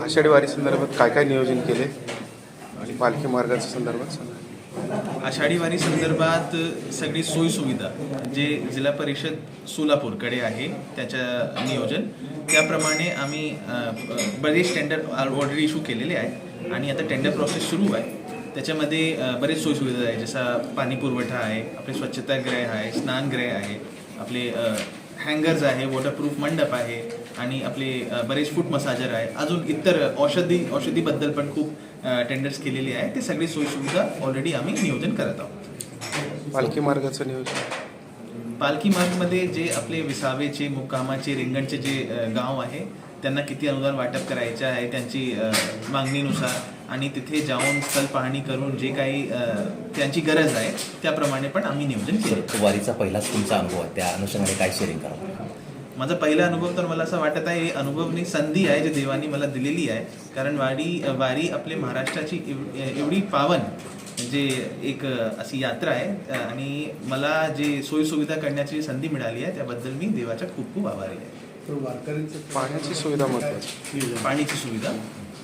आषाढी वारी संदर्भात काय काय नियोजन केले आणि पालखी मार्गाच्या संदर्भात सांगा. आषाढी वारी संदर्भात सगळी सोयीसुविधा जे जिल्हा परिषद सोलापूरकडे आहे त्याच्या नियोजन त्याप्रमाणे आम्ही बरेच टेंडर ऑलरेडी इश्यू केलेले आहे आणि आता टेंडर प्रोसेस सुरू आहे. त्याच्यामध्ये बरेच सोयीसुविधा आहे, जसा पाणी पुरवठा आहे, आपले स्वच्छतागृह आहे, स्नानगृह आहे, आपले हँगर्स आहे, वॉटरप्रूफ मंडप आहे आणि आपले बरेच फूट मसाजर आहे. अजून इतर औषधीबद्दल पण खूप टेंडर्स केलेले आहे. ते सगळी सोयीसुविधा ऑलरेडी आम्ही नियोजन करत आहोत. पालखी मार्गाचं नियोजन पालखी मार्गमध्ये जे आपले विसावेचे, मुक्कामाचे, रिंगणचे जे गाव आहे त्यांना किती अनुदान वाटप करायचे आहे त्यांची मागणीनुसार आणि तिथे जाऊन स्थल पाहणी करून जे काही त्यांची गरज आहे त्याप्रमाणे पण आम्ही नियोजन केलं. वारीचा पहिलाच तुमचा अनुभव आहे, त्या अनुषंगाने काय शेअरिंग करा? माझा पहिला अनुभव तर मला असं वाटत आहे अनुभवनी संधी आहे जी देवानी मला दिलेली आहे. कारण वारी आपले महाराष्ट्राची एवढी पावन जे एक अशी यात्रा आहे आणि मला जे सोयीसुविधा करण्याची संधी मिळाली आहे त्याबद्दल मी देवाच्या खूप खूप आभारी आहे. पाण्याची सुविधा महत्त्वाची.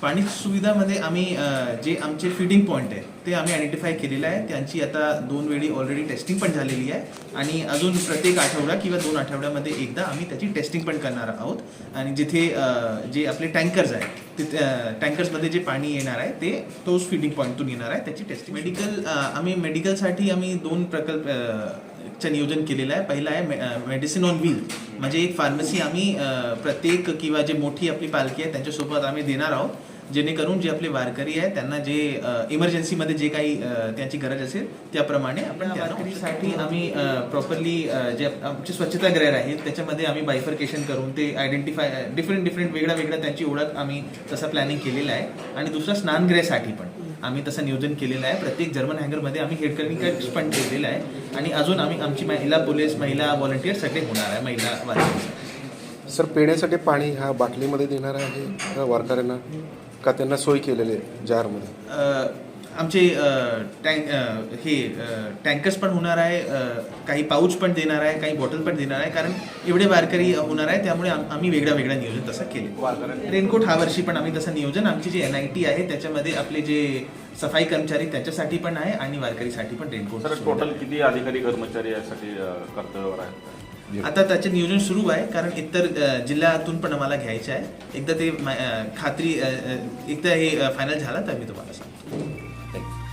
पाण्याची सुविधामध्ये आम्ही जे आमचे फीडिंग पॉईंट आहे ते आम्ही आयडेंटिफाय केलेलं आहे. त्यांची आता 2 वेळी ऑलरेडी टेस्टिंग पण झालेली आहे आणि अजून प्रत्येक आठवडा किंवा 2 आठवड्यामध्ये एकदा आम्ही त्याची टेस्टिंग पण करणार आहोत. आणि जिथे जे आपले टँकर्स आहेत तिथे टँकर्समध्ये जे पाणी येणार आहे ते तोच फीडिंग पॉईंटतून येणार आहे त्याची टेस्टिंग. मेडिकलसाठी आम्ही 2 प्रकल्प चं नियोजन केलेलं आहे. पहिला आहे मेडिसिन ऑन व्हील, म्हणजे एक फार्मसी आम्ही प्रत्येक किंवा जे मोठी आपली पालखी आहे त्यांच्यासोबत आम्ही देणार आहोत, जेणेकरून जे आपले वारकरी आहे त्यांना जे इमर्जन्सीमध्ये जे काही त्यांची गरज असेल त्याप्रमाणे आपण वारकरीसाठी आम्ही प्रॉपरली जे आमचे स्वच्छतागृह राहील त्याच्यामध्ये आम्ही बायफर्केशन करून ते आयडेंटिफाय डिफरंट वेगळ्या त्यांची ओळख आम्ही तसं प्लॅनिंग केलेलं आहे. आणि दुसरा स्नानगृहासाठी पण आम्ही तसं नियोजन केलेलं आहे. प्रत्येक जर्मन हँगरमध्ये आम्ही हेड क्लिनिक पण ठेवलेलं आहे आणि अजून आमची महिला पोलीस, महिला व्हॉलंटियर सगळे होणार आहे महिला वारकरी. सर, पिण्यासाठी पाणी ह्या बाटलीमध्ये देणार आहे का वारकऱ्यांना, का त्यांना सोय केलेली आहे जारमध्ये? आमचे टँकर्स पण होणार आहे, काही पाऊच पण देणार आहे, काही बॉटल पण देणार आहे. कारण एवढे वारकरी होणार आहे त्यामुळे आम्ही वेगळं नियोजन तसं केलं. रेनकोट हा वर्षी पण आम्ही तसं नियोजन आमची जी NIT आहे त्याच्यामध्ये आपले जे सफाई कर्मचारी त्याच्यासाठी पण आहे आणि वारकरीसाठी पण रेनकोट. टोटल किती अधिकारी कर्मचारी यासाठी कर्तव्यावर आहेत? आता त्याचे नियोजन सुरू आहे, कारण इतर जिल्ह्यातून पण आम्हाला घ्यायचे आहे. एकदा ते खात्री एकदा हे फायनल झाला तर मी तुम्हाला सांगतो. Thank you.